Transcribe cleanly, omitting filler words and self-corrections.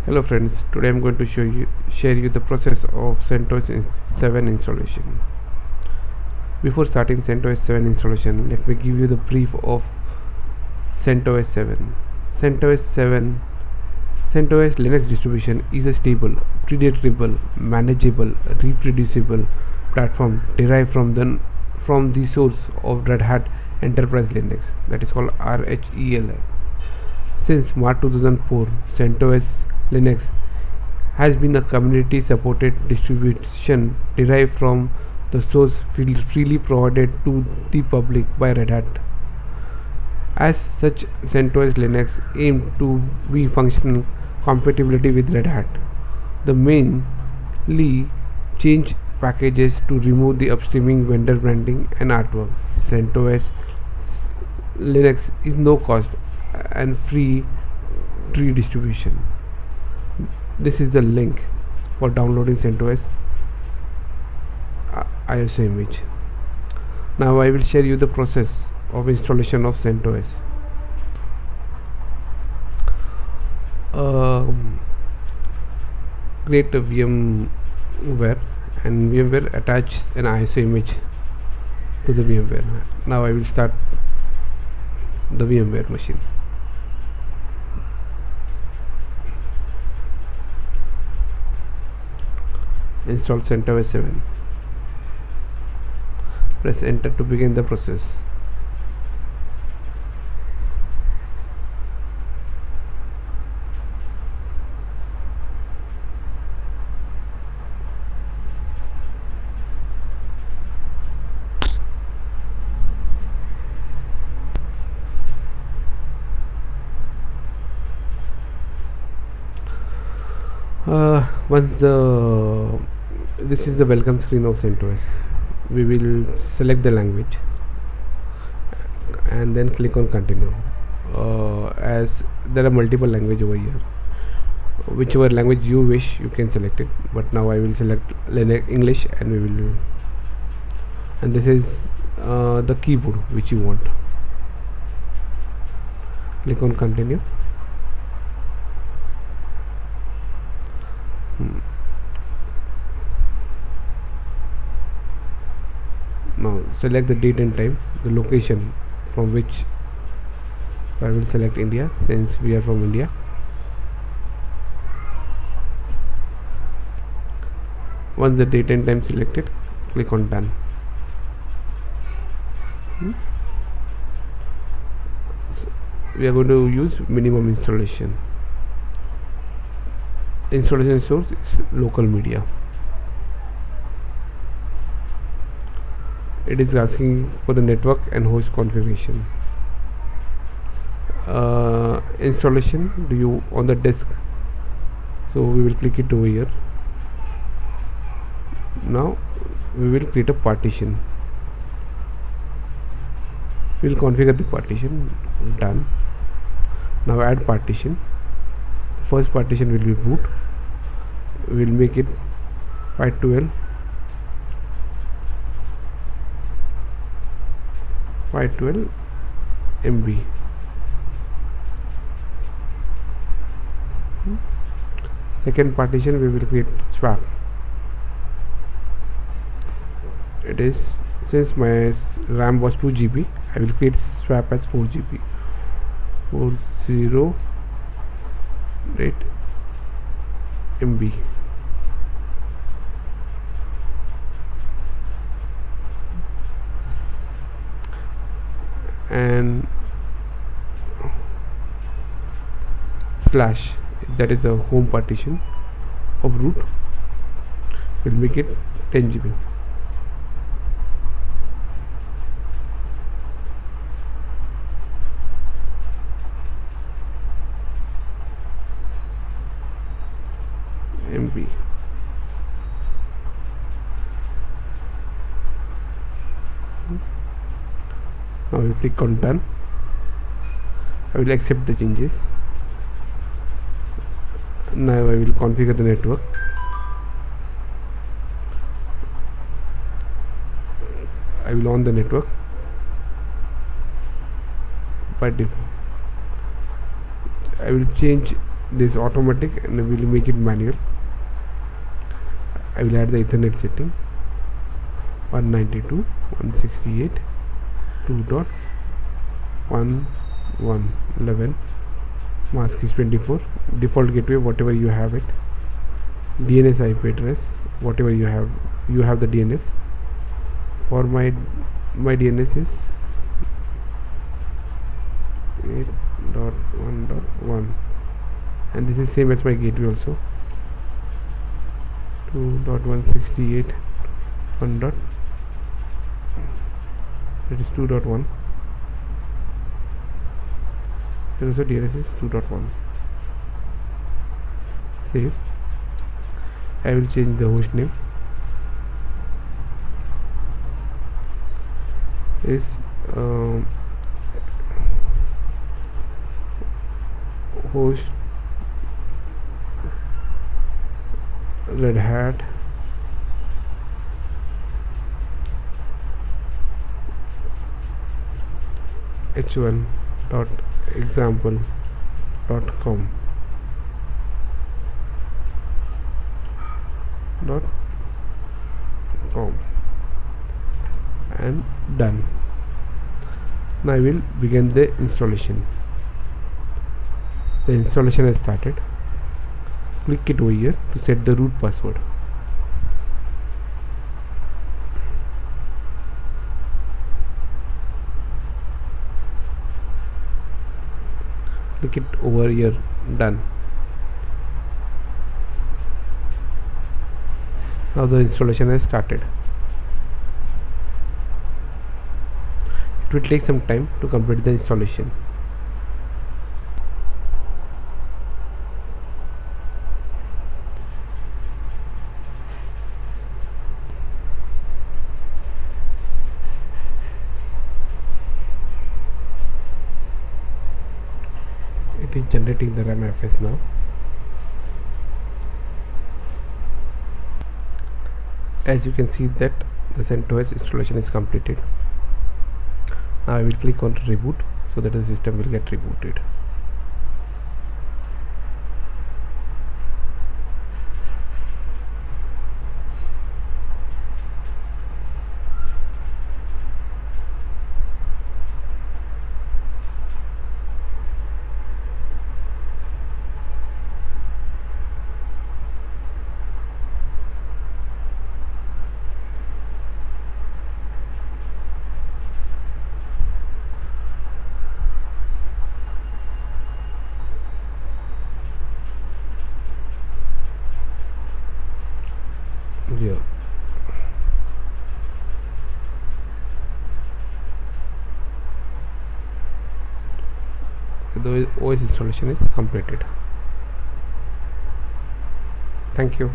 Hello friends, today I'm going to share you the process of CentOS 7 installation. Before starting CentOS 7 installation, let me give you the brief of CentOS 7. CentOS 7 CentOS Linux distribution is a stable, predictable, manageable, reproducible platform derived from the source of Red Hat Enterprise Linux, that is called RHEL. Since March 2004, CentOS Linux has been a community supported distribution derived from the source freely provided to the public by Red Hat. As such, CentOS Linux aimed to be functional compatibility with Red Hat. The mainly change packages to remove the upstreaming vendor branding and artworks. CentOS Linux is no cost and free tree distribution. This is the link for downloading CentOS ISO image. Now I will share you the process of installation of CentOS. Create a VMware and VMware attach an ISO image to the VMware. Now I will start the VMware machine. Install CentOS 7. Press enter to begin the process. Once this is the welcome screen of CentOS, we will select the language and then click on continue. As there are multiple language over here, whichever language you wish you can select it, but now I will select English and we will, and this is the keyboard which you want. Click on continue. Now select the date and time, the location from which I will select India, since we are from India. Once the date and time selected, click on done. So we are going to use minimum installation. Installation source is local media. It is asking for the network and host configuration. Installation, do you on the disk, so we will click it over here. Now we will create a partition. We will configure the partition. Done. Now add partition. First partition will be boot. We will make it 512 MB. Second partition we will create swap. It is, since my RAM was 2 GB, I will create swap as 4 GB. 408 MB. And slash, that is the home partition of root, will make it 10 GB. MB. Now we click on done. I will accept the changes. Now I will configure the network. I will on the network by default. I will change this automatic and we will make it manual. I will add the Ethernet setting 192.168.2.11. Mask is 24. Default gateway, whatever you have it. DNS IP address, whatever you have the DNS. For my DNS is 8.1.1, and this is same as my gateway also. 2.168 1 dot, that is 2.1. Here also DNS is 2.1. Save. I will change the host name. Is host Red Hat h1.example.com and done. Now I will begin the installation. The installation has started. Click it over here to set the root password. Click it over here, done. Now the installation has started. It will take some time to complete the installation. It is generating the RAM FS now. As you can see that the CentOS installation is completed. Now I will click on reboot so that the system will get rebooted. Yeah. The OS installation is completed. Thank you.